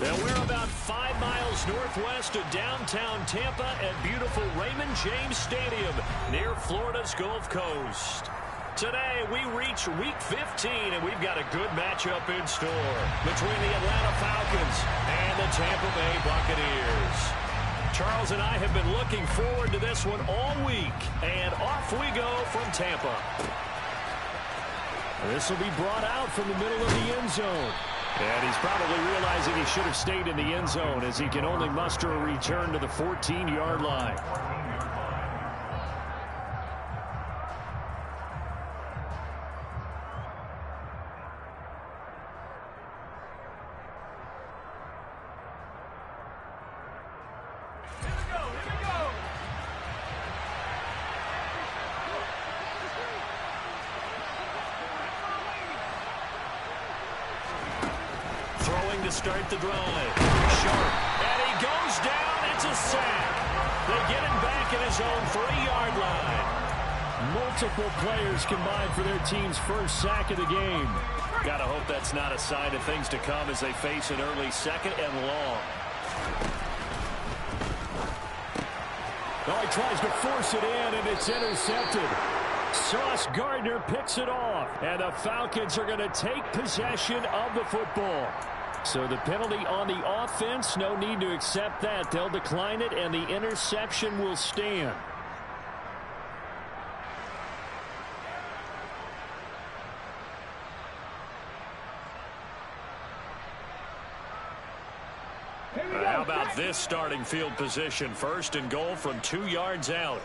Now we're about 5 miles northwest of downtown Tampa at beautiful Raymond James Stadium near Florida's Gulf Coast. Today we reach Week 15, and we've got a good matchup in store between the Atlanta Falcons and the Tampa Bay Buccaneers. Charles and I have been looking forward to this one all week, and off we go from Tampa. This will be brought out from the middle of the end zone. And he's probably realizing he should have stayed in the end zone as he can only muster a return to the 14-yard line. Start the drive. Sharp. And he goes down. It's a sack. They get him back at his own 3-yard line. Multiple players combined for their team's first sack of the game. Gotta hope that's not a sign of things to come as they face an early second and long. Oh, he tries to force it in, and it's intercepted. Sauce Gardner picks it off, and the Falcons are going to take possession of the football. So the penalty on the offense, no need to accept that. They'll decline it, and the interception will stand. How about this starting field position? 1st and goal from 2 yards out.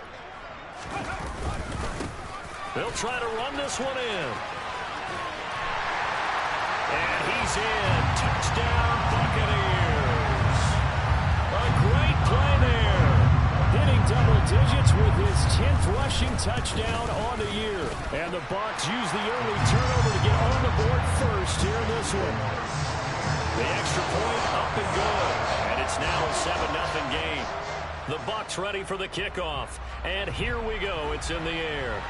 They'll try to run this one in. And he's in. Touchdown, Buccaneers. A great play there. Hitting double digits with his 10th rushing touchdown on the year. And the Bucs use the early turnover to get on the board first here in this one. The extra point up and good. And it's now a 7-0 game. The Bucs ready for the kickoff. And here we go. It's in the air.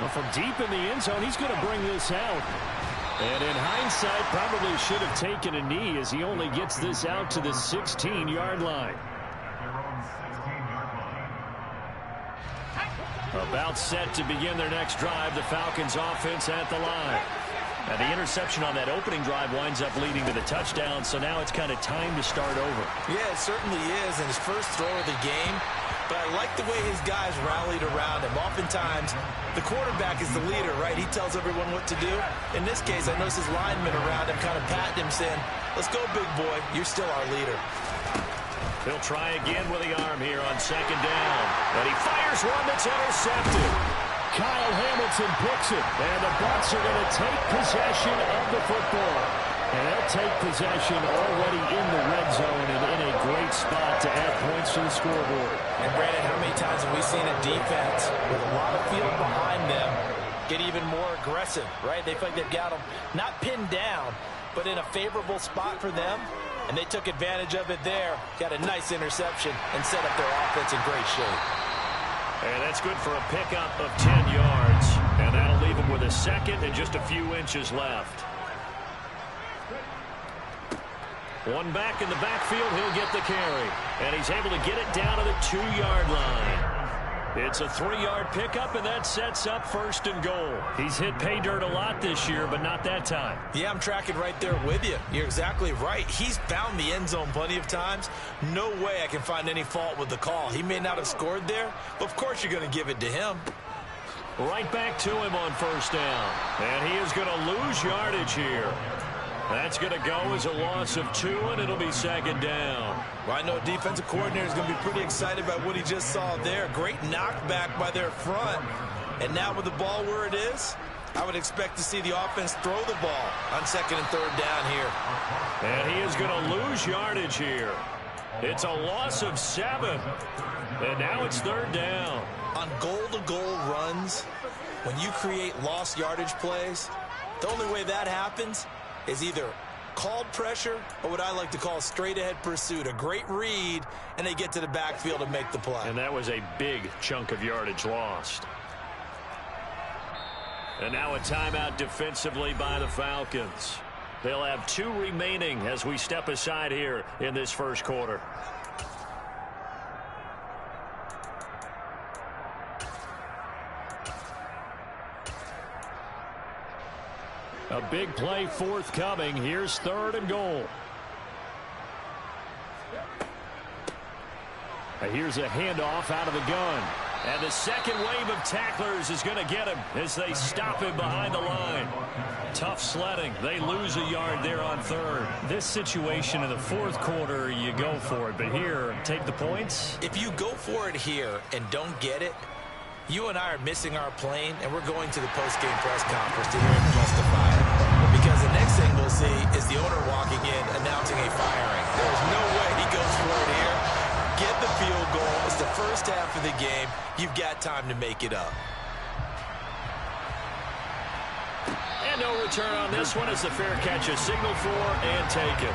Well, from deep in the end zone, he's going to bring this out. And in hindsight, probably should have taken a knee as he only gets this out to the 16-yard line. About set to begin their next drive, the Falcons offense at the line. And the interception on that opening drive winds up leading to the touchdown, so now it's kind of time to start over. Yeah, it certainly is, and his first throw of the game. But I like the way his guys rallied around him. Oftentimes, the quarterback is the leader, right? He tells everyone what to do. In this case, I noticed his linemen around him kind of patting him, saying, let's go, big boy. You're still our leader. He'll try again with the arm here on 2nd down. And he fires one that's intercepted. Kyle Hamilton picks it. And the Bucs are going to take possession of the football. And they'll take possession already in the red zone and in a great spot to add points to the scoreboard. And Brandon, how many times have we seen a defense with a lot of field behind them get even more aggressive, right? They feel like they've got them not pinned down, but in a favorable spot for them. And they took advantage of it there. Got a nice interception and set up their offense in great shape. And that's good for a pickup of 10 yards. And that'll leave them with a second and just a few inches left. One back in the backfield, he'll get the carry. And he's able to get it down to the 2-yard line. It's a 3-yard pickup, and that sets up 1st and goal. He's hit pay dirt a lot this year, but not that time. Yeah, I'm tracking right there with you. You're exactly right. He's found the end zone plenty of times. No way I can find any fault with the call. He may not have scored there, but of course you're going to give it to him. Right back to him on 1st down. And he is going to lose yardage here. That's going to go as a loss of 2, and it'll be 2nd down. Well, I know defensive coordinator is going to be pretty excited about what he just saw there. Great knockback by their front. And now with the ball where it is, I would expect to see the offense throw the ball on 2nd and 3rd down here. And he is going to lose yardage here. It's a loss of 7. And now it's 3rd down. On goal-to-goal runs, when you create lost yardage plays, the only way that happens is either called pressure or what I like to call straight-ahead pursuit. A great read, and they get to the backfield and make the play. And that was a big chunk of yardage lost. And now a timeout defensively by the Falcons. They'll have 2 remaining as we step aside here in this first quarter. A big play forthcoming. Here's 3rd and goal. Here's a handoff out of the gun. And the second wave of tacklers is going to get him as they stop him behind the line. Tough sledding. They lose a yard there on 3rd. This situation in the 4th quarter, you go for it. But here, take the points. If you go for it here and don't get it, you and I are missing our plane, and we're going to the post-game press conference to hear him justify it. Because the next thing we'll see is the owner walking in announcing a firing. There's no way he goes for it here. Get the field goal. It's the first half of the game. You've got time to make it up. And no return on this one as the fair catch is signaled for and taken.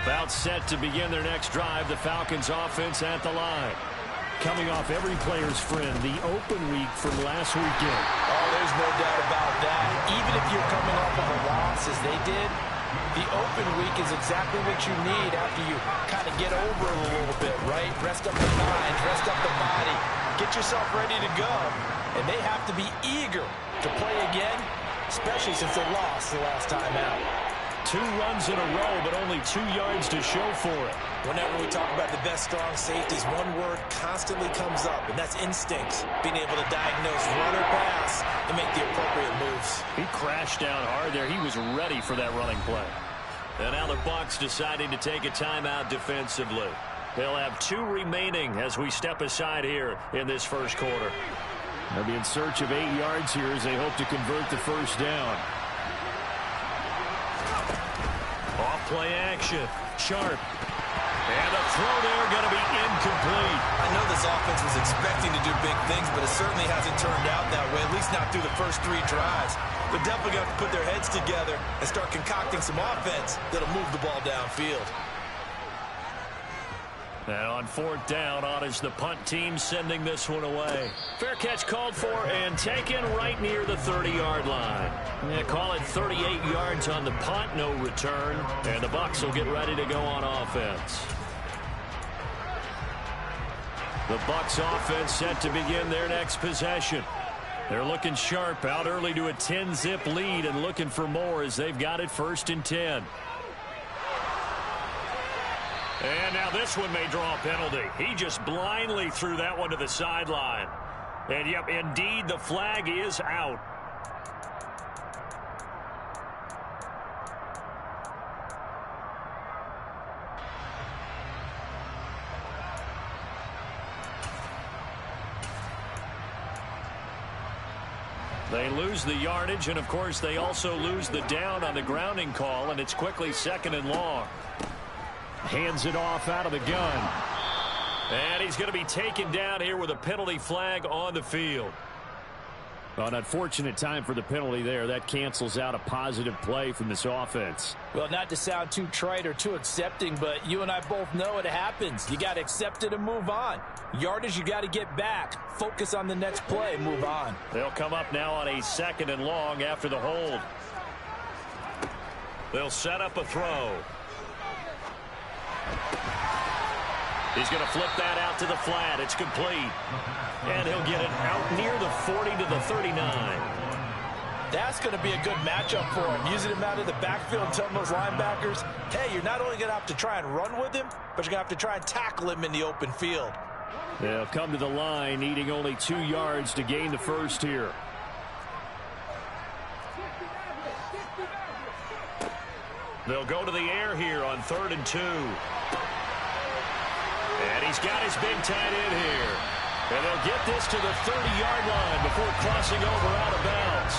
About set to begin their next drive, the Falcons offense at the line. Coming off every player's friend, the open week from last weekend. Oh, there's no doubt about that. Even if you're coming off of a loss as they did, the open week is exactly what you need after you kind of get over it a little bit, right? Rest up the mind, rest up the body, get yourself ready to go. And they have to be eager to play again, especially since they lost the last time out. 2 runs in a row, but only 2 yards to show for it. Whenever we talk about the best strong safeties, one word constantly comes up, and that's instincts. Being able to diagnose run or pass and make the appropriate moves. He crashed down hard there. He was ready for that running play. And now the Bucs deciding to take a timeout defensively. They'll have 2 remaining as we step aside here in this first quarter. They'll be in search of 8 yards here as they hope to convert the first down. Off-play action. Sharp. And the throw there going to be incomplete. I know this offense was expecting to do big things, but it certainly hasn't turned out that way, at least not through the first 3 drives. They're definitely going to have to put their heads together and start concocting some offense that'll move the ball downfield. And on 4th down, on is the punt team sending this one away. Fair catch called for and taken right near the 30-yard line. Yeah, call it 38 yards on the punt, no return. And the Bucs will get ready to go on offense. The Bucs offense set to begin their next possession. They're looking sharp, out early to a 10-zip lead and looking for more as they've got it 1st and 10. And now this one may draw a penalty. He just blindly threw that one to the sideline. And, yep, indeed, the flag is out. They lose the yardage, and, of course, they also lose the down on the grounding call, and it's quickly 2nd and long. Hands it off out of the gun. And he's going to be taken down here with a penalty flag on the field. Well, an unfortunate time for the penalty there. That cancels out a positive play from this offense. Well, not to sound too trite or too accepting, but you and I both know it happens. You got to accept it and move on. Yardage, you got to get back. Focus on the next play and move on. They'll come up now on a 2nd and long after the hold. They'll set up a throw. He's going to flip that out to the flat. It's complete. And he'll get it out near the 40 to the 39. That's going to be a good matchup for him. Using him out of the backfield, telling those linebackers, hey, you're not only going to have to try and run with him, but you're going to have to try and tackle him in the open field. They'll come to the line, needing only 2 yards to gain the first here. They'll go to the air here on 3rd and 2. And he's got his big tight end here. And they'll get this to the 30-yard line before crossing over out of bounds.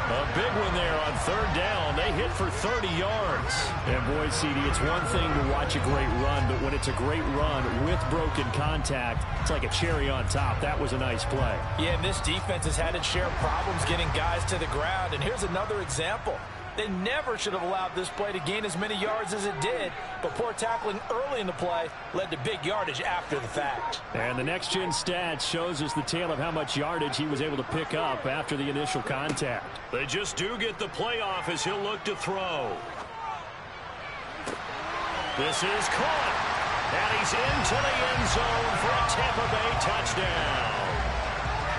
A big one there on 3rd down. They hit for 30 yards. And boy, CD, it's one thing to watch a great run, but when it's a great run with broken contact, it's like a cherry on top. That was a nice play. Yeah, and this defense has had its share of problems getting guys to the ground. And here's another example. They never should have allowed this play to gain as many yards as it did, but poor tackling early in the play led to big yardage after the fact. And the next-gen stats shows us the tale of how much yardage he was able to pick up after the initial contact. They just do get the play off as he'll look to throw. This is caught, and he's into the end zone for a Tampa Bay touchdown.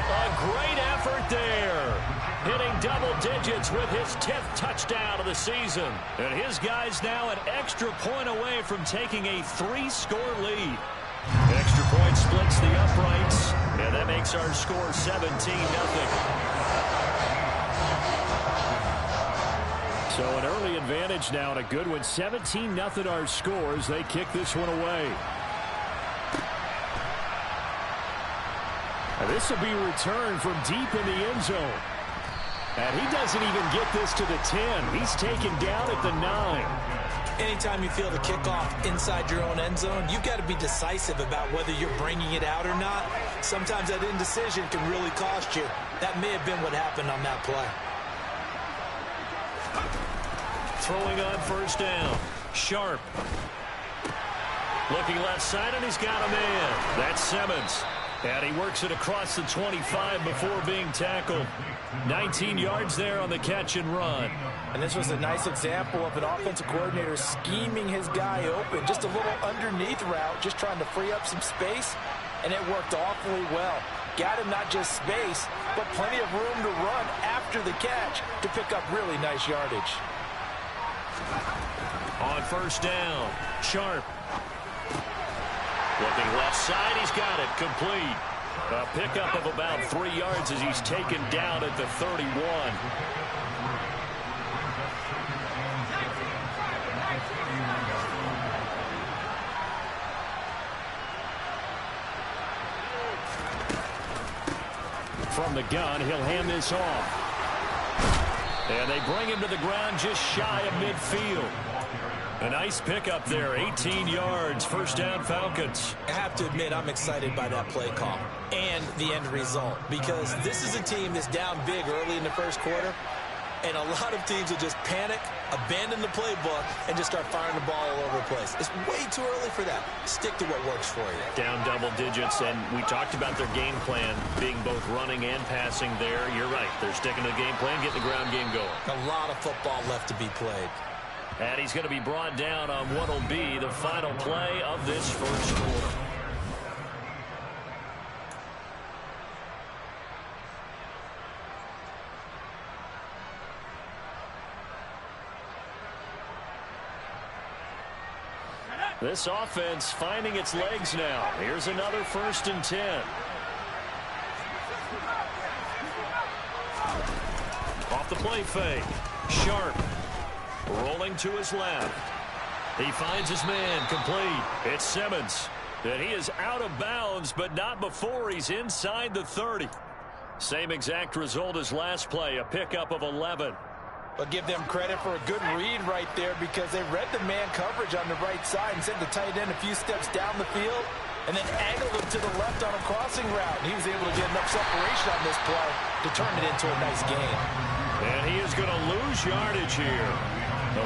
A great effort there. Hitting double digits with his 10th touchdown of the season. And his guys now an extra point away from taking a 3-score lead. Extra point splits the uprights, and that makes our score 17-0. So an early advantage now, and a good one. 17-0 our scores. They kick this one away. And this will be returned from deep in the end zone. And he doesn't even get this to the 10. He's taken down at the 9. Anytime you feel the kickoff inside your own end zone, you've got to be decisive about whether you're bringing it out or not. Sometimes that indecision can really cost you. That may have been what happened on that play. Throwing on first down. Sharp. Looking left side, and he's got a man. That's Simmons. And he works it across the 25 before being tackled. 19 yards there on the catch and run. And this was a nice example of an offensive coordinator scheming his guy open. Just a little underneath route, just trying to free up some space, and it worked awfully well. Got him not just space, but plenty of room to run after the catch to pick up really nice yardage. On first down, Sharp. Looking left side, he's got it, complete. A pickup of about 3 yards as he's taken down at the 31. From the gun, he'll hand this off. And they bring him to the ground just shy of midfield. A nice pickup there, 18 yards, first down Falcons. I have to admit, I'm excited by that play call and the end result, because this is a team that's down big early in the first quarter, and a lot of teams will just panic, abandon the playbook, and just start firing the ball all over the place. It's way too early for that. Stick to what works for you. Down double digits, and we talked about their game plan being both running and passing there. You're right. They're sticking to the game plan, getting the ground game going. A lot of football left to be played. And he's going to be brought down on what will be the final play of this first quarter. This offense finding its legs now. Here's another 1st and 10. Off the play fake. Sharp. Rolling to his left. He finds his man, complete. It's Simmons. And he is out of bounds, but not before he's inside the 30. Same exact result as last play, a pickup of 11. But give them credit for a good read right there, because they read the man coverage on the right side and sent the tight end a few steps down the field and then angled him to the left on a crossing route. And he was able to get enough separation on this play to turn it into a nice gain. And he is going to lose yardage here.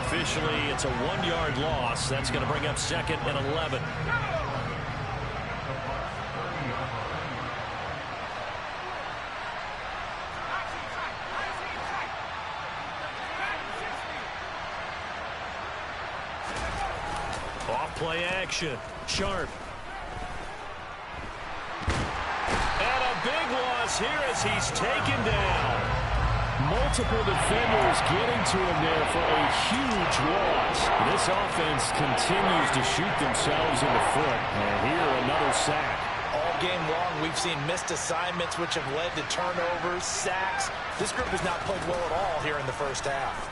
Officially, it's a 1-yard loss. That's going to bring up 2nd and 11. Off play action. Sharp. And a big loss here as he's taken down. Multiple defenders getting to him there for a huge loss. This offense continues to shoot themselves in the foot. And here, another sack. All game long, we've seen missed assignments, which have led to turnovers, sacks. This group has not played well at all here in the first half.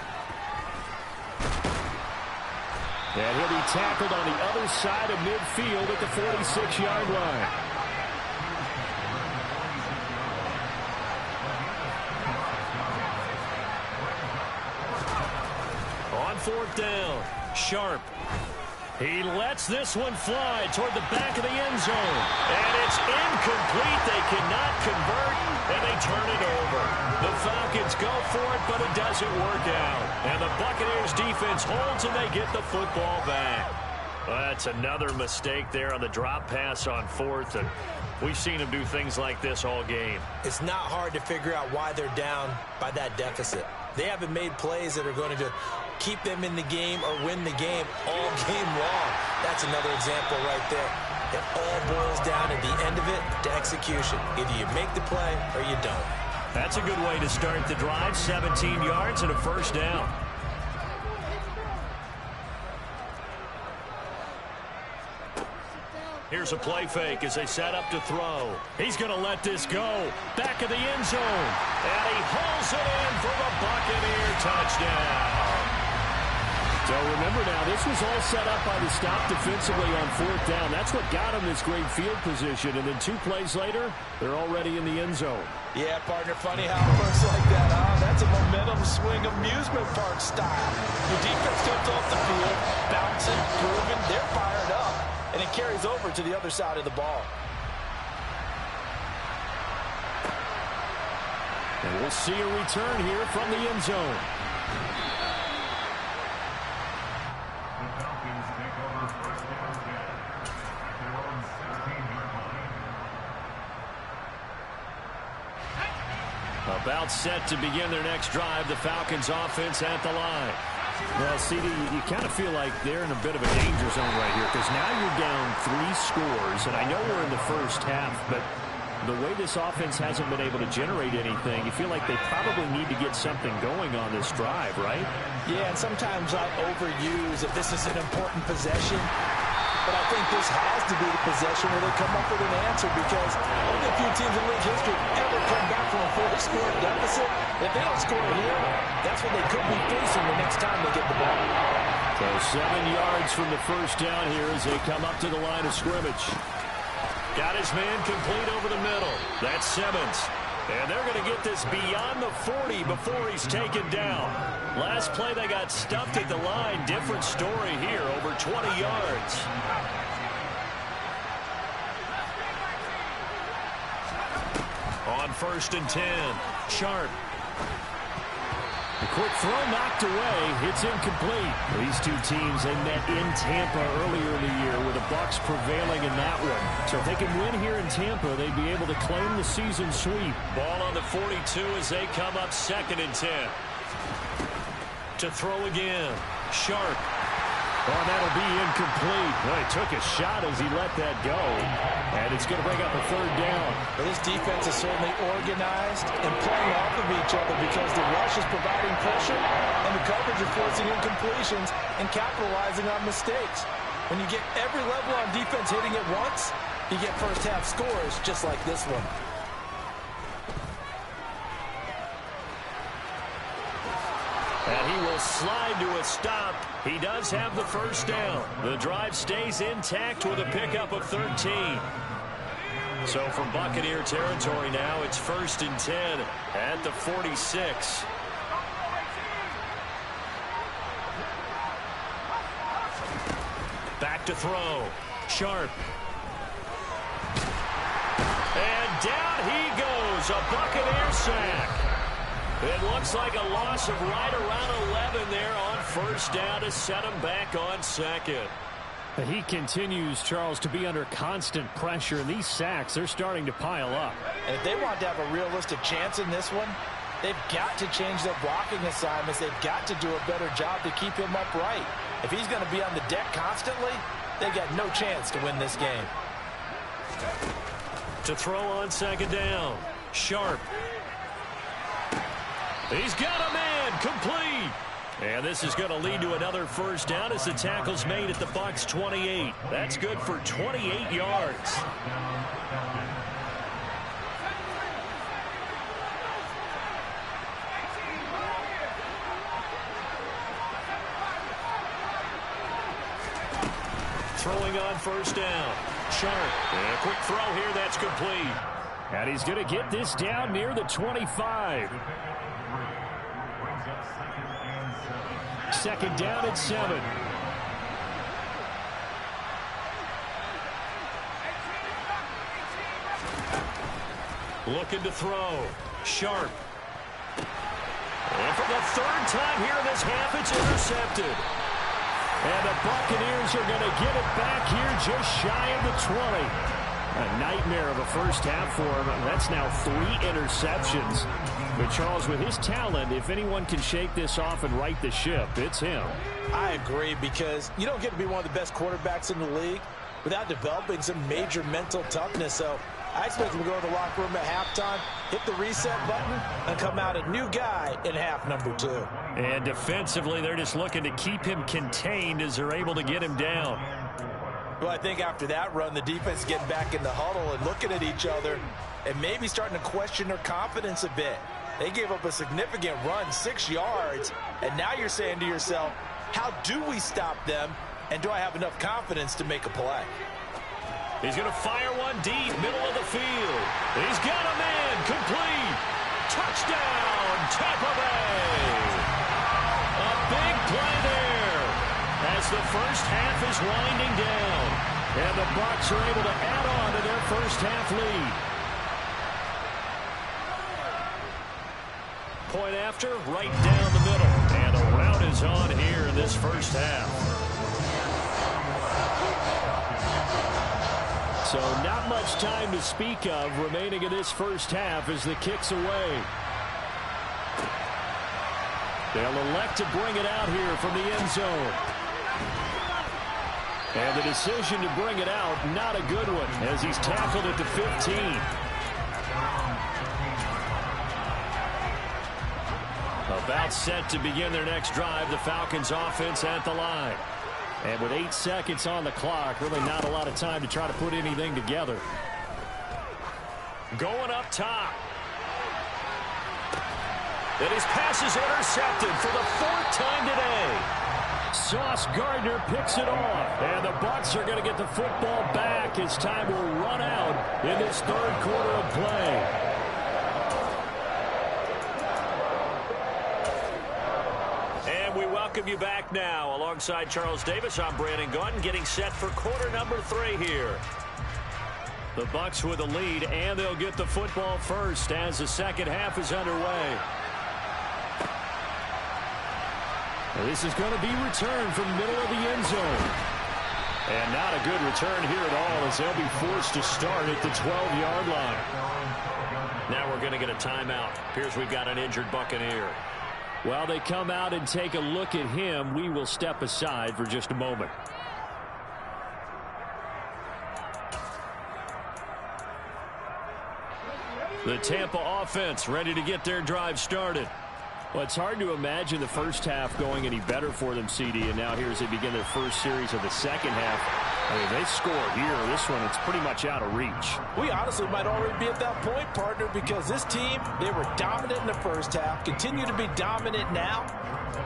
And he'll be tackled on the other side of midfield at the 46-yard line. On 4th down, Sharp. He lets this one fly toward the back of the end zone. And it's incomplete. They cannot convert. and they turn it over. The Falcons go for it, but it doesn't work out. And the Buccaneers defense holds, and they get the football back. Well, that's another mistake there on the drop pass on fourth, and we've seen them do things like this all game. It's not hard to figure out why they're down by that deficit. They haven't made plays that are going to keep them in the game or win the game all game long. That's another example right there. It all boils down at the end of it to execution. Either you make the play or you don't. That's a good way to start the drive. 17 yards and a first down. Here's a play fake as they set up to throw. He's going to let this go. Back of the end zone. And he hauls it in for the Buccaneer touchdown. So remember now, this was all set up by the stop defensively on fourth down. That's what got him this great field position. And then 2 plays later, they're already in the end zone. Yeah, partner, funny how it works like that, huh? That's a momentum swing amusement park style. Your defense comes off the field, bouncing, grooving, they're fired up. And it carries over to the other side of the ball. And we'll see a return here from the end zone. About set to begin their next drive, the Falcons offense at the line. Well, CD, you kind of feel like they're in a bit of a danger zone right here because now you're down 3 scores, and I know we're in the first half, but the way this offense hasn't been able to generate anything, you feel like they probably need to get something going on this drive, right? Yeah, and sometimes I overuse if this is an important possession, but I think this has to be the possession where they come up with an answer because only a few teams in league history ever come back from a 4-score deficit. If they don't score here, that's what they could be facing the next time they get the ball. So 7 yards from the first down here as they come up to the line of scrimmage. Got his man complete over the middle. That's Simmons. And they're going to get this beyond the 40 before he's taken down. Last play they got stuffed at the line. Different story here, over 20 yards. On 1st and 10, Sharp. The quick throw knocked away. It's incomplete. These two teams, they met in Tampa earlier in the year with the Bucs prevailing in that one. So if they can win here in Tampa, they'd be able to claim the season sweep. Ball on the 42 as they come up 2nd and 10. To throw again. Sharp. Oh, that'll be incomplete. Well, he took a shot as he let that go. And it's going to bring up a 3rd down. Well, this defense is certainly organized and playing off of each other because the rush is providing pressure and the coverage is forcing incompletions and capitalizing on mistakes. When you get every level on defense hitting it once, you get first-half scores just like this one. And he will slide to a stop. He does have the first down. The drive stays intact with a pickup of 13. So from Buccaneer territory now, it's 1st and 10 at the 46. Back to throw. Sharp. And down he goes. A Buccaneer sack. It looks like a loss of right around 11 there on 1st down to set him back on 2nd. He continues, Charles, to be under constant pressure, and these sacks, they're starting to pile up. And if they want to have a realistic chance in this one, they've got to change their blocking assignments. They've got to do a better job to keep him upright. If he's going to be on the deck constantly, they've got no chance to win this game. To throw on 2nd down, Sharp. He's got a man complete. And this is going to lead to another first down as the tackle's made at the Bucs 28. That's good for 28 yards. Throwing on 1st down. Sharp. And a quick throw here. That's complete. And he's going to get this down near the 25. 2nd down at 7. Looking to throw. Sharp. And for the third time here in this half, it's intercepted. And the Buccaneers are going to get it back here just shy of the 20. A nightmare of a first half for him. That's now 3 interceptions. But Charles, with his talent, if anyone can shake this off and right the ship, it's him. I agree, because you don't get to be one of the best quarterbacks in the league without developing some major mental toughness. So I expect him to go to the locker room at halftime, hit the reset button, and come out a new guy in half number 2. And defensively, they're just looking to keep him contained as they're able to get him down. Well, I think after that run, the defense getting back in the huddle and looking at each other and maybe starting to question their confidence a bit. They gave up a significant run, 6 yards, and now you're saying to yourself, how do we stop them, and do I have enough confidence to make a play? He's going to fire one deep, middle of the field. He's got a man, complete. Touchdown, Tampa Bay. A big play there as the first half is winding down. And the Bucs are able to add on to their first half lead. Point after, right down the middle. And the rout is on here in this first half. So not much time to speak of remaining in this first half as the kick's away. They'll elect to bring it out here from the end zone. And the decision to bring it out, not a good one, as he's tackled at the 15. About set to begin their next drive, the Falcons offense at the line. And with 8 seconds on the clock, really not a lot of time to try to put anything together. Going up top. And his pass is intercepted for the 4th time today. Sauce Gardner picks it off. And the Bucs are going to get the football back as time will run out in this 3rd quarter of play. Welcome you back now. Alongside Charles Davis, I'm Brandon Gaudin, getting set for quarter number 3 here. The Bucs with a lead, and they'll get the football first as the second half is underway. This is going to be returned from the middle of the end zone. And not a good return here at all, as they'll be forced to start at the 12-yard line. Now we're going to get a timeout. Appears we've got an injured Buccaneer. While they come out and take a look at him, we will step aside for just a moment. The Tampa offense ready to get their drive started. Well, it's hard to imagine the first half going any better for them, CD, and now here as they begin their first series of the second half. I mean, they score here. This one, it's pretty much out of reach. We honestly might already be at that point, partner, because this team, they were dominant in the first half, continue to be dominant now,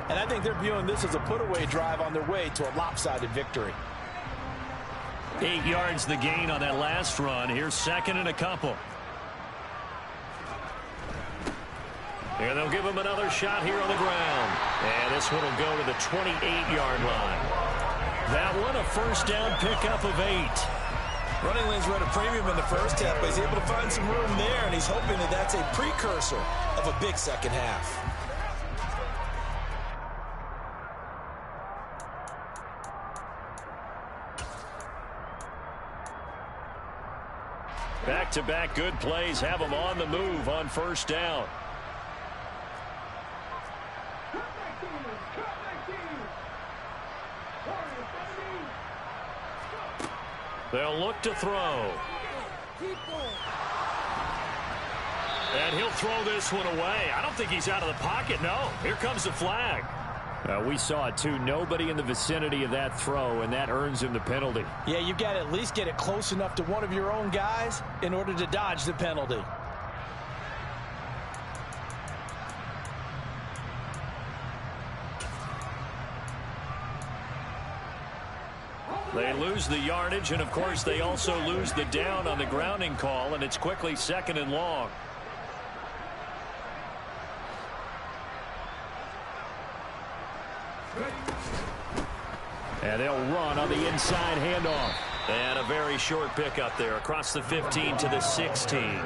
and I think they're viewing this as a put-away drive on their way to a lopsided victory. 8 yards the gain on that last run. Here's second and a couple. And they'll give him another shot here on the ground. And this one will go to the 28-yard line. That one, a first down pickup of 8. Running lanes were at a premium in the first half, but he's able to find some room there, and he's hoping that that's a precursor of a big second half. Back-to-back good plays have him on the move on first down. They'll look to throw. And he'll throw this one away. I don't think he's out of the pocket. No, here comes the flag. We saw it too. Nobody in the vicinity of that throw, and that earns him the penalty. Yeah, you've got to at least get it close enough to one of your own guys in order to dodge the penalty. They lose the yardage, and of course they also lose the down on the grounding call, and it's quickly second and long. And they'll run on the inside handoff. And a very short pickup there across the 15 to the 16.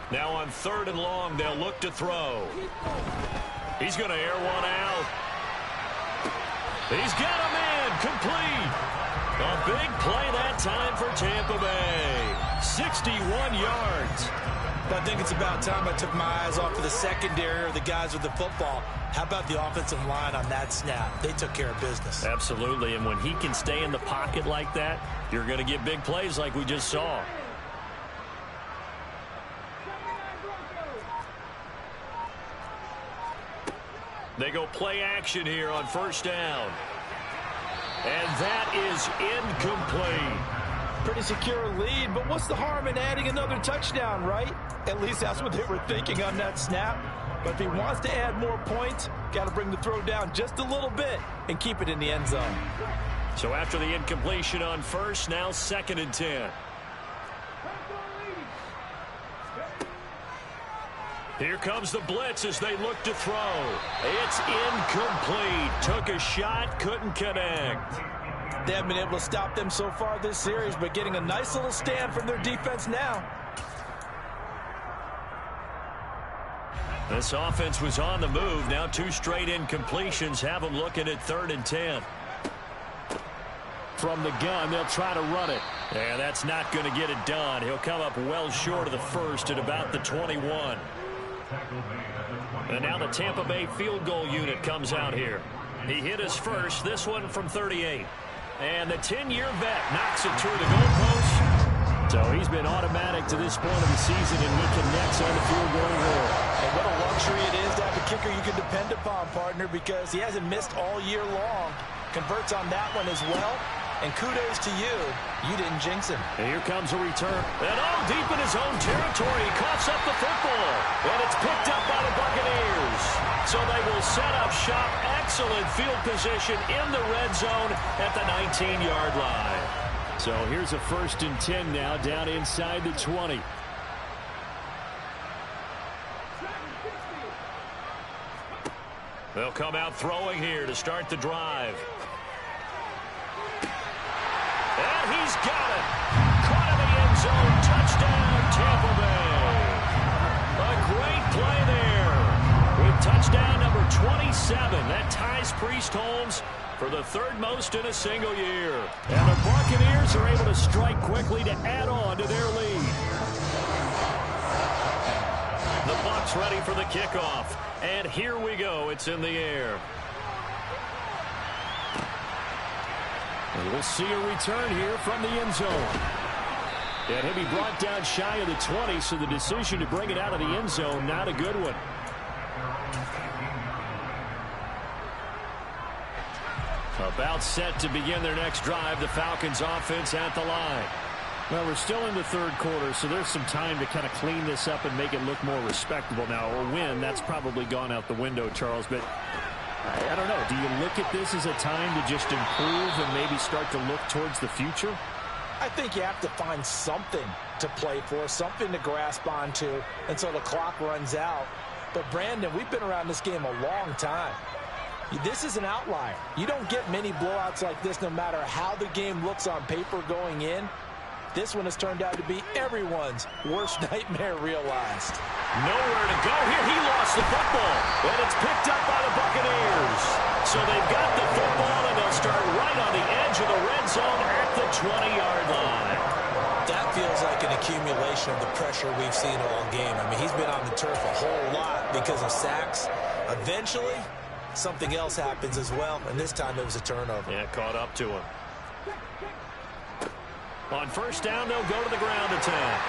Now on 3rd and long, they'll look to throw. He's going to air one out. He's got a man complete. A big play that time for Tampa Bay. 61 yards. I think it's about time I took my eyes off of the secondary or the guys with the football. How about the offensive line on that snap? They took care of business. Absolutely, and when he can stay in the pocket like that, you're going to get big plays like we just saw. They go play action here on 1st down. And that is incomplete. Pretty secure lead, but what's the harm in adding another touchdown, right? At least that's what they were thinking on that snap. But if he wants to add more points, got to bring the throw down just a little bit and keep it in the end zone. So after the incompletion on 1st, now 2nd and 10. Here comes the blitz as they look to throw. It's incomplete. Took a shot, couldn't connect. They haven't been able to stop them so far this series, but getting a nice little stand from their defense now. This offense was on the move. Now 2 straight incompletions have them looking at 3rd and 10. From the gun, they'll try to run it. And that's not going to get it done. He'll come up well short of the 1st at about the 21. And now the Tampa Bay field goal unit comes out here. He hit his first, this one from 38. And the 10-year vet knocks it through the goalpost. So he's been automatic to this point of the season, and he connects on the field goal hole. And what a luxury it is to have a kicker you can depend upon, partner, because he hasn't missed all year long. Converts on that one as well. And kudos to you. You didn't jinx him. And here comes a return. And deep in his own territory. He coughs up the football. And it's picked up by the Buccaneers. So they will set up shop. Excellent field position in the red zone at the 19-yard line. So here's a 1st and 10 now down inside the 20. They'll come out throwing here to start the drive. And he's got it. Caught in the end zone. Touchdown, Tampa Bay. A great play there. With touchdown number 27. That ties Priest Holmes for the 3rd most in a single year. And the Buccaneers are able to strike quickly to add on to their lead. The Bucs ready for the kickoff. And here we go. It's in the air. And we'll see a return here from the end zone. And he'll be brought down shy of the 20, so the decision to bring it out of the end zone, not a good one. About set to begin their next drive, the Falcons offense at the line. Well, we're still in the 3rd quarter, so there's some time to kind of clean this up and make it look more respectable now. A win, that's probably gone out the window, Charles, but I don't know. Do you look at this as a time to just improve and maybe start to look towards the future? I think you have to find something to play for, something to grasp onto until the clock runs out. But, Brandon, we've been around this game a long time. This is an outlier. You don't get many blowouts like this no matter how the game looks on paper going in. This one has turned out to be everyone's worst nightmare realized. Nowhere to go here. He lost the football. And it's picked up by the Buccaneers. So they've got the football, and they'll start right on the edge of the red zone at the 20-yard line. That feels like an accumulation of the pressure we've seen all game. I mean, he's been on the turf a whole lot because of sacks. Eventually, something else happens as well, and this time it was a turnover. Yeah, caught up to him. On 1st down, they'll go to the ground attack.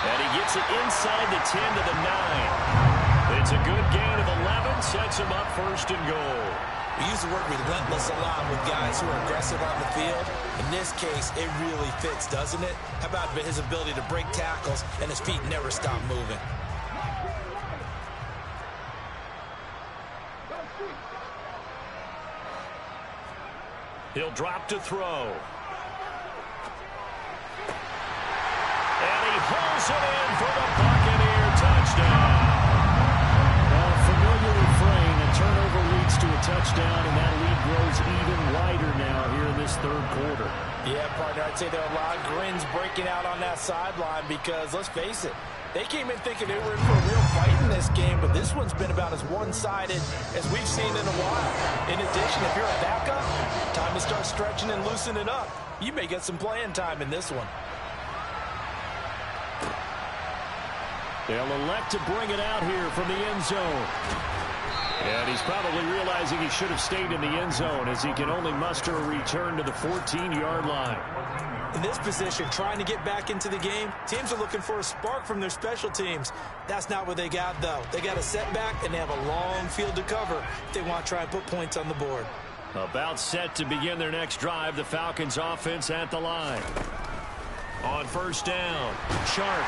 And he gets it inside the 10 to the 9. It's a good gain of 11, sets him up 1st and goal. We use the word relentless a lot with guys who are aggressive on the field. In this case, it really fits, doesn't it? How about his ability to break tackles and his feet never stop moving? He'll drop to throw. And he pulls it in for the Buccaneer touchdown. A familiar refrain, and third quarter. Yeah, partner, I'd say there are a lot of grins breaking out on that sideline because, let's face it, they came in thinking they were in for a real fight in this game, but this one's been about as one-sided as we've seen in a while. In addition, if you're a backup, time to start stretching and loosening up. You may get some playing time in this one. They'll elect to bring it out here from the end zone. And he's probably realizing he should have stayed in the end zone as he can only muster a return to the 14-yard line. In this position, trying to get back into the game, teams are looking for a spark from their special teams. That's not what they got, though. They got a setback, and they have a long field to cover if they want to try and put points on the board. About set to begin their next drive, the Falcons offense at the line. On first down, Sharp.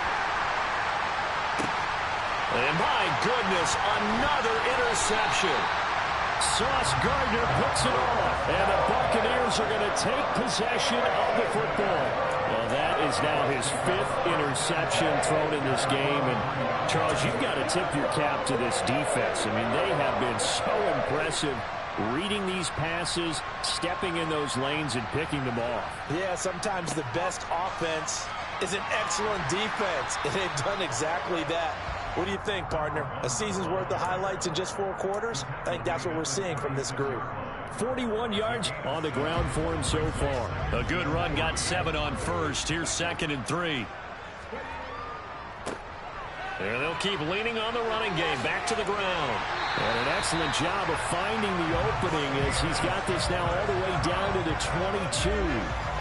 And my goodness, another interception. Sauce Gardner puts it off, and the Buccaneers are going to take possession of the football. Well, that is now his 5th interception thrown in this game. And, Charles, you've got to tip your cap to this defense. I mean, they have been so impressive reading these passes, stepping in those lanes, and picking them off. Yeah, sometimes the best offense is an excellent defense, and they've done exactly that. What do you think, partner? A season's worth of highlights in just 4 quarters? I think that's what we're seeing from this group. 41 yards on the ground for him so far. A good run, got 7 on first. Here's 2nd and 3. And they'll keep leaning on the running game. Back to the ground. And an excellent job of finding the opening as he's got this now all the way down to the 22.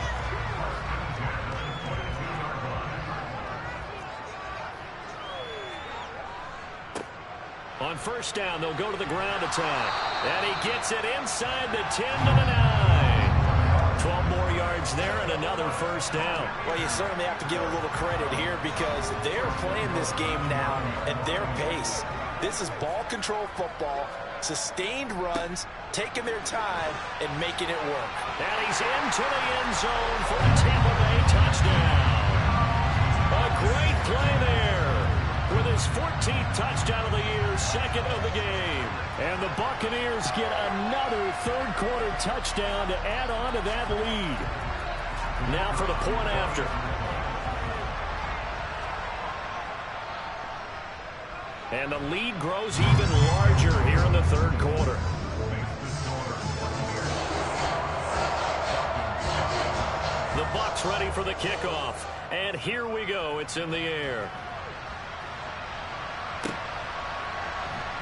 On first down, they'll go to the ground attack. And he gets it inside the 10 to the 9. 12 more yards there and another first down. Well, you certainly have to give a little credit here because they're playing this game now at their pace. This is ball control football, sustained runs, taking their time, and making it work. And he's into the end zone for a Tampa Bay touchdown. A great play there with his 14th touchdown of the year, 2nd of the game. And the Buccaneers get another third-quarter touchdown to add on to that lead. Now for the point after. And the lead grows even larger here in the third quarter. The Bucs ready for the kickoff. And here we go. It's in the air.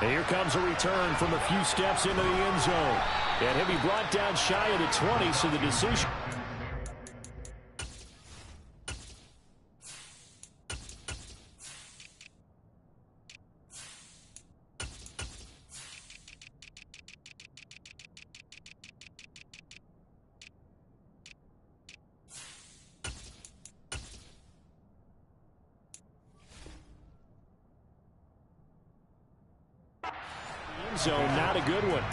And here comes a return from a few steps into the end zone. And he'll be brought down shy of the 20, so the decision. Zone, not a good one.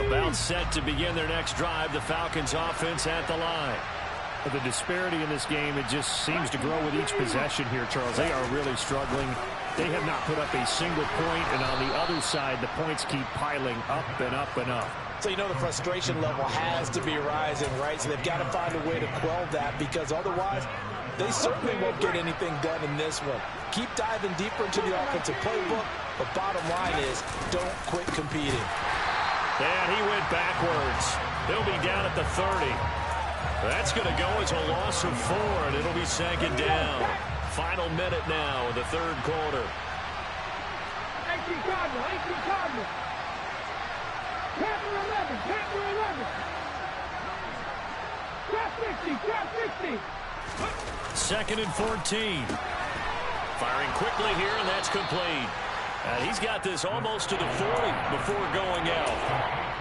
About set to begin their next drive, the Falcons offense at the line. The disparity in this game, it just seems to grow with each possession here, Charles. They are really struggling. They have not put up a single point, and on the other side, the points keep piling up and up and up. So you know the frustration level has to be rising, right? So they've got to find a way to quell that because otherwise they certainly won't get anything done in this one. Keep diving deeper into the offensive playbook, but bottom line is don't quit competing. And he went backwards. He'll be down at the 30. That's going to go as a loss of 4, and it'll be 2nd down. Final minute now of the third quarter. 18 Cardinal. Chapter 11. Trap 60. 2nd and 14. Firing quickly here, and that's complete. And he's got this almost to the 40 before going out.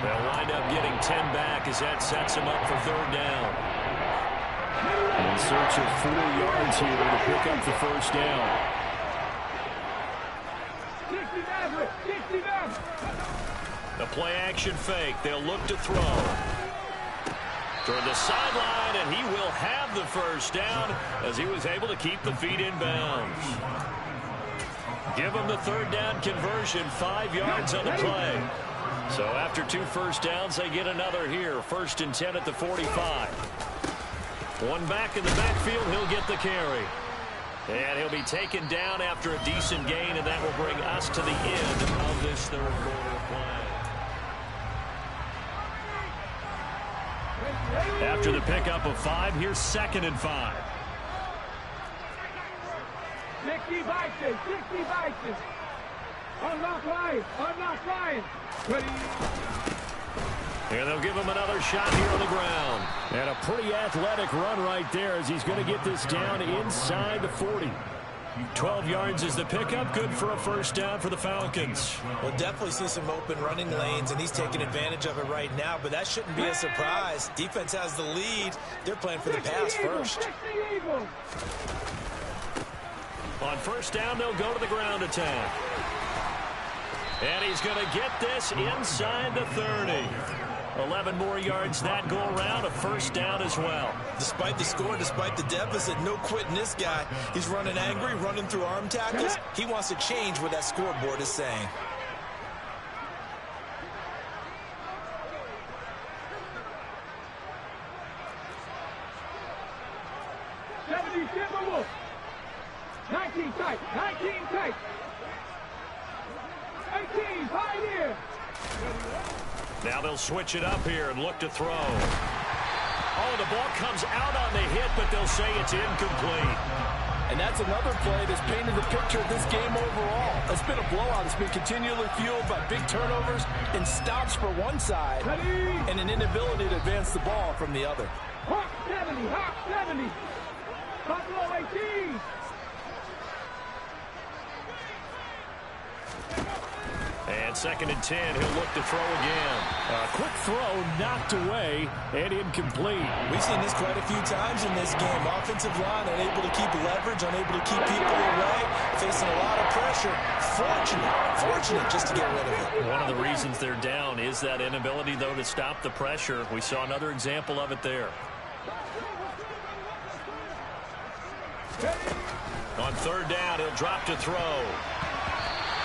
They'll wind up getting 10 back as that sets him up for 3rd down. In search of 4 yards here to pick up the first down. 69. The play action fake. They'll look to throw. Toward the sideline, and he will have the first down as he was able to keep the feet in bounds. Give them the third down conversion, 5 yards on the play. So after 2 first downs, they get another here. 1st and 10 at the 45. One back in the backfield, he'll get the carry. And he'll be taken down after a decent gain, and that will bring us to the end of this third quarter of play. After the pickup of 5, here's 2nd and 5. 60 Vikings, 60 Vikings. Unlock line, unlock line. Ready. And they'll give him another shot here on the ground. And a pretty athletic run right there as he's going to get this down inside the 40. 12 yards is the pickup. Good for a first down for the Falcons. We'll definitely see some open running lanes, and he's taking advantage of it right now, but that shouldn't be a surprise. Defense has the lead. They're playing for the pass first. On first down, they'll go to the ground attack. And he's going to get this inside the 30. 11 more yards that go around, a first down as well. Despite the score, despite the deficit, no quitting this guy. He's running angry, running through arm tackles. He wants to change what that scoreboard is saying. Timberwolves. 19 tight, 19 tight. 18, Pioneer. Now they'll switch it up here and look to throw. Oh, the ball comes out on the hit, but they'll say it's incomplete. And that's another play that's painted the picture of this game overall. It's been a blowout. It's been continually fueled by big turnovers and stops for one side and an inability to advance the ball from the other. Hawk 70, Hawk 70. Buffalo 18. And 2nd and 10, he'll look to throw again. A quick throw knocked away and incomplete. We've seen this quite a few times in this game. Offensive line unable to keep leverage, unable to keep people away, facing a lot of pressure. Fortunate just to get rid of it. One of the reasons they're down is that inability, though, to stop the pressure. We saw another example of it there. On 3rd down, he'll drop to throw.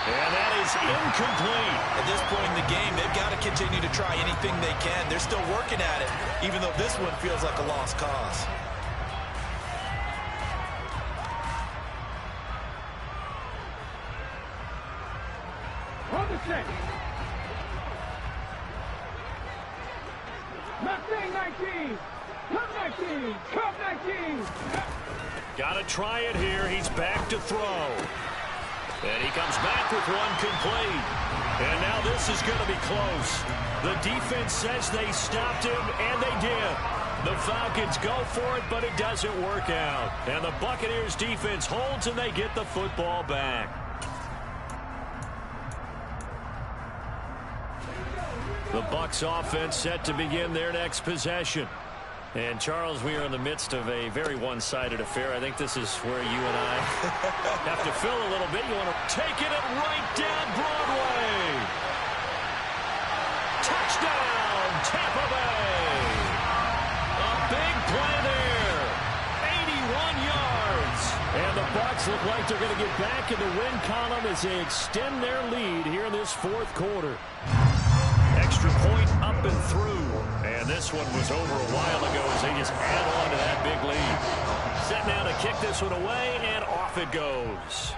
And that is incomplete. At this point in the game, they've got to continue to try anything they can. They're still working at it, even though this one feels like a lost cause. On the set. Mustang 19. Cup 19. Cup 19. Got to try it here. He's back to throw. And he comes back with one complete. And now this is going to be close. The defense says they stopped him, and they did. The Falcons go for it, but it doesn't work out. And the Buccaneers defense holds, and they get the football back. The Bucs offense set to begin their next possession. And, Charles, we are in the midst of a very one-sided affair. I think this is where you and I have to fill a little bit. You want to take it right down Broadway. Touchdown, Tampa Bay. A big play there. 81 yards. And the Bucs look like they're going to get back in the win column as they extend their lead here in this 4th quarter. Extra point up and through. And this one was over a while ago as they just add on to that big lead. Set now to kick this one away, and off it goes.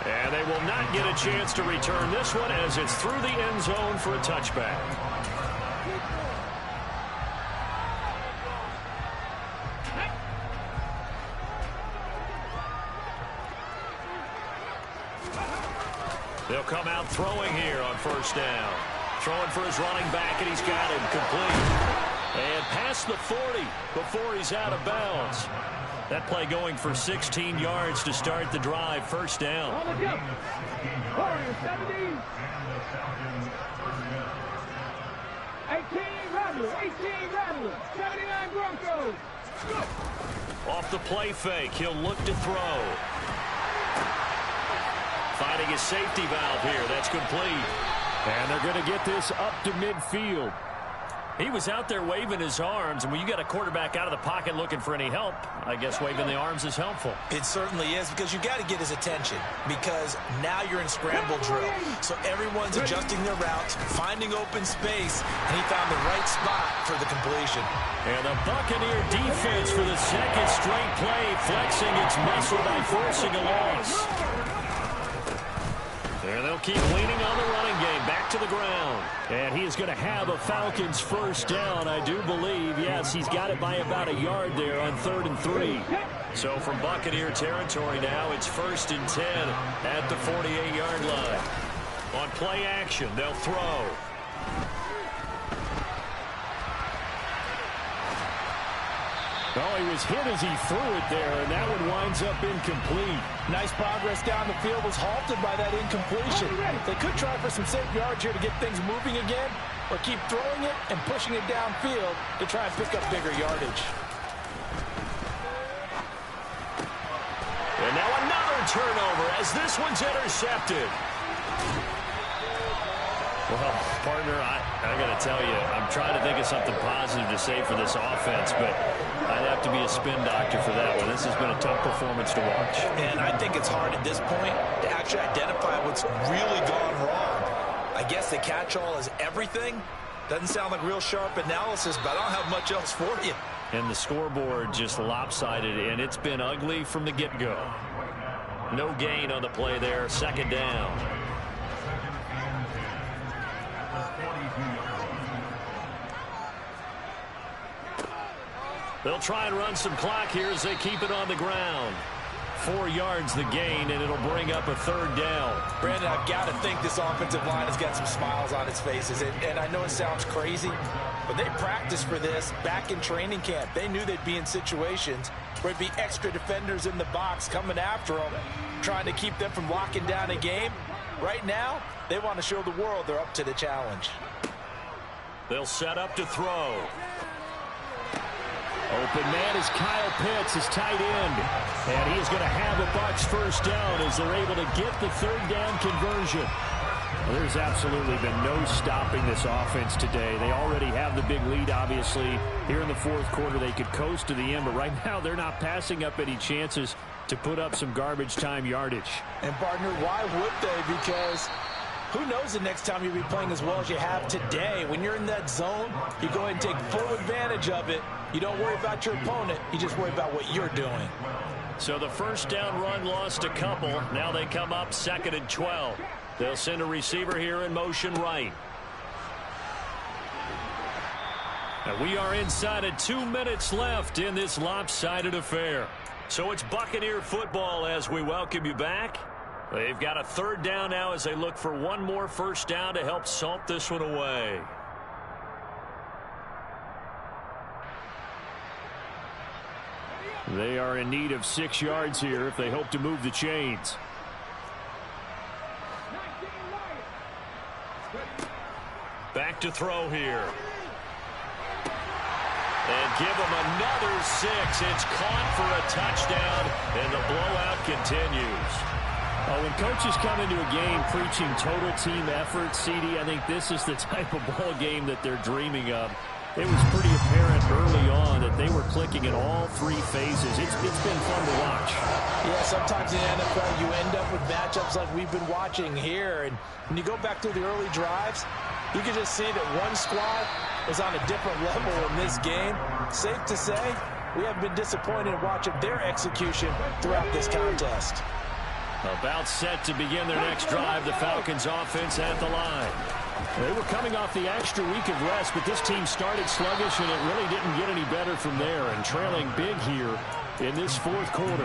And they will not get a chance to return this one as it's through the end zone for a touchback. They'll come out throwing here on 1st down. Throwing for his running back, and he's got him complete. And past the 40 before he's out of bounds. That play going for 16 yards to start the drive. 1st down. On the jump. Warriors 70. 18 Rattler. 18 Rattler. 79 Broncos. Off the play fake, he'll look to throw. Finding his safety valve here. That's complete. And they're going to get this up to midfield. He was out there waving his arms, and when you got a quarterback out of the pocket looking for any help, I guess waving the arms is helpful. It certainly is, because you got to get his attention, because now you're in scramble drill. So everyone's adjusting their routes, finding open space, and he found the right spot for the completion. And the Buccaneer defense for the second straight play, flexing its muscle by forcing a loss. And they'll keep leaning on the running game. Back to the ground. And he is going to have a Falcons first down, I do believe. Yes, he's got it by about a yard there on 3rd and 3. So from Buccaneer territory now, it's 1st and 10 at the 48-yard line. On play action, they'll throw. Oh, he was hit as he threw it there, and that one winds up incomplete. Nice progress down the field, was halted by that incompletion. They could try for some safe yards here to get things moving again, or keep throwing it and pushing it downfield to try and pick up bigger yardage. And now another turnover as this one's intercepted. Well, partner, I got to tell you, I'm trying to think of something positive to say for this offense, but I'd have to be a spin doctor for that one. This has been a tough performance to watch. And I think it's hard at this point to actually identify what's really gone wrong. I guess the catch-all is everything. Doesn't sound like real sharp analysis, but I don't have much else for you. And the scoreboard just lopsided, and it's been ugly from the get-go. No gain on the play there, 2nd down. They'll try and run some clock here as they keep it on the ground. 4 yards the gain, and it'll bring up a 3rd down. Brandon, I've got to think this offensive line has got some smiles on its faces. And I know it sounds crazy, but they practiced for this back in training camp. They knew they'd be in situations where it'd be extra defenders in the box coming after them, trying to keep them from locking down a game. Right now, they want to show the world they're up to the challenge. They'll set up to throw. Open man is Kyle Pitts, his tight end. And he is going to have a Bucs first down as they're able to get the 3rd down conversion. Well, there's absolutely been no stopping this offense today. They already have the big lead, obviously. Here in the 4th quarter, they could coast to the end, but right now they're not passing up any chances to put up some garbage time yardage. And, partner, why would they? Because who knows the next time you'll be playing as well as you have today. When you're in that zone, you go ahead and take full advantage of it. You don't worry about your opponent. You just worry about what you're doing. So the first down run lost a couple. Now they come up 2nd and 12. They'll send a receiver here in motion right. And we are inside of 2 minutes left in this lopsided affair. So it's Buccaneer football as we welcome you back. They've got a 3rd down now as they look for one more first down to help salt this one away. They are in need of 6 yards here if they hope to move the chains. Back to throw here. And give them another 6. It's caught for a touchdown, and the blowout continues. Oh, when coaches come into a game preaching total team effort, CD, I think this is the type of ball game that they're dreaming of. It was pretty apparent early on that they were clicking in all 3 phases. It's been fun to watch. Yeah, sometimes in the NFL you end up with matchups like we've been watching here. And when you go back through the early drives, you can just see that one squad was on a different level in this game. Safe to say, we have been disappointed in watching their execution throughout this contest. About set to begin their next drive, the Falcons offense at the line. They were coming off the extra week of rest, but this team started sluggish, and it really didn't get any better from there, and trailing big here in this 4th quarter.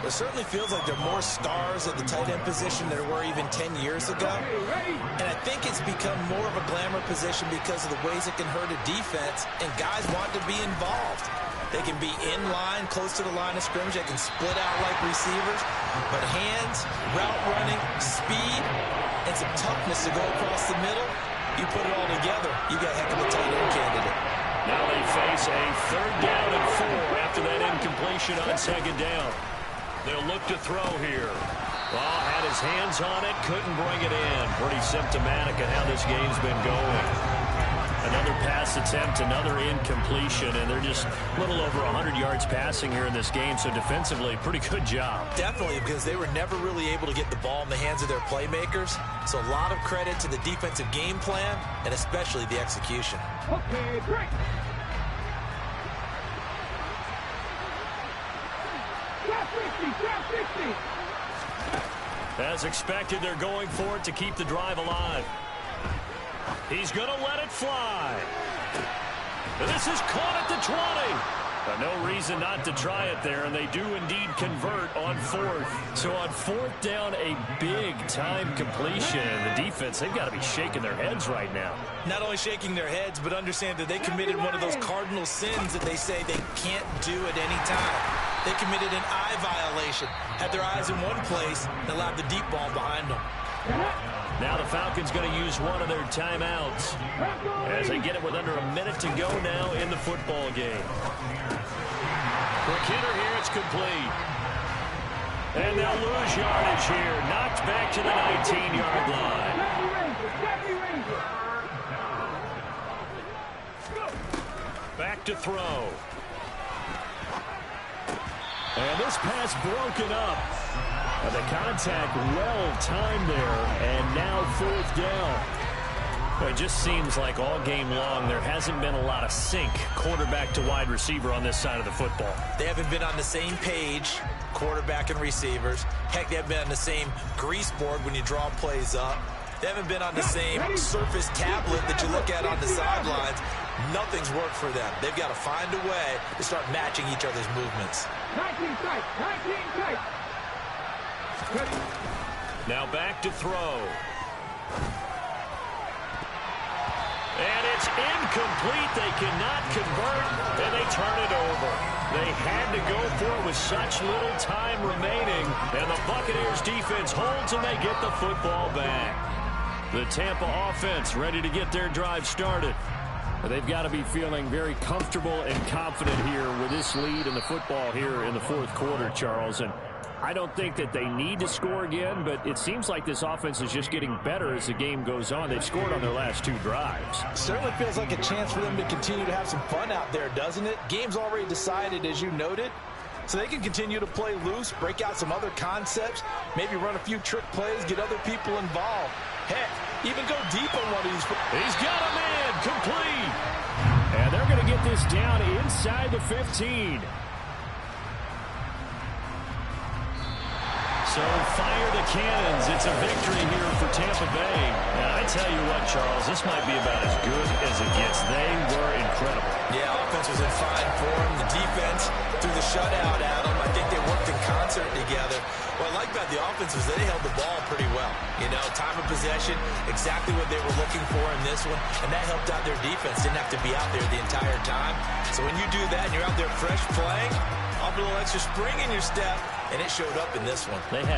It certainly feels like there are more stars at the tight end position than there were even 10 years ago. And I think it's become more of a glamour position because of the ways it can hurt a defense, and guys want to be involved. They can be in line, close to the line of scrimmage. They can split out like receivers. But hands, route running, speed, and some toughness to go across the middle, you put it all together, you got a heck of a tight end candidate. Now they face a 3rd down and 4 after that incompletion on 2nd down. They'll look to throw here. Well, had his hands on it, couldn't bring it in. Pretty symptomatic of how this game's been going. Another pass attempt, another incompletion, and they're just a little over 100 yards passing here in this game, so defensively, pretty good job. Definitely, because they were never really able to get the ball in the hands of their playmakers, so a lot of credit to the defensive game plan, and especially the execution. Okay, break. Top 50, top 50. As expected, they're going for it to keep the drive alive. He's going to let it fly. This is caught at the 20. No reason not to try it there, and they do indeed convert on fourth. So on fourth down, a big-time completion. And the defense, they've got to be shaking their heads right now. Not only shaking their heads, but understand that they committed one of those cardinal sins that they say they can't do at any time. They committed an eye violation, had their eyes in one place, and allowed the deep ball behind them. Now the Falcons going to use one of their timeouts as they get it with under a minute to go now in the football game. For Kidder here, it's complete. And they'll lose yardage here. Knocked back to the 19-yard line. Back to throw. And this pass broken up. And the contact well-timed there, and now fourth down. Well, it just seems like all game long there hasn't been a lot of sync quarterback to wide receiver on this side of the football. They haven't been on the same page, quarterback and receivers. Heck, they haven't been on the same grease board when you draw plays up. They haven't been on the same Surface tablet that you look at on the sidelines. Nothing's worked for them. They've got to find a way to start matching each other's movements. 19 tight, 19 tight. Now back to throw. And it's incomplete. They cannot convert, and they turn it over. They had to go for it with such little time remaining, and the Buccaneers defense holds, and they get the football back. The Tampa offense ready to get their drive started. They've got to be feeling very comfortable and confident here with this lead in the football here in the fourth quarter, Charles. And I don't think that they need to score again, but it seems like this offense is just getting better as the game goes on. They've scored on their last two drives. Certainly feels like a chance for them to continue to have some fun out there, doesn't it? Game's already decided, as you noted. So they can continue to play loose, break out some other concepts, maybe run a few trick plays, get other people involved. Heck, even go deep on one of these. He's got a man, complete. And they're going to get this down inside the 15. So fire the cannons. It's a victory here for Tampa Bay. Now, I tell you what, Charles, this might be about as good as it gets. They were incredible. Yeah, offense was in fine form. The defense through the shutout, Adam. I think they worked in concert together. What I like about the offense was they held the ball pretty well. You know, time of possession, exactly what they were looking for in this one, and that helped out their defense. Didn't have to be out there the entire time. So when you do that and you're out there fresh playing, I'll put a little extra spring in your step, and it showed up in this one. They had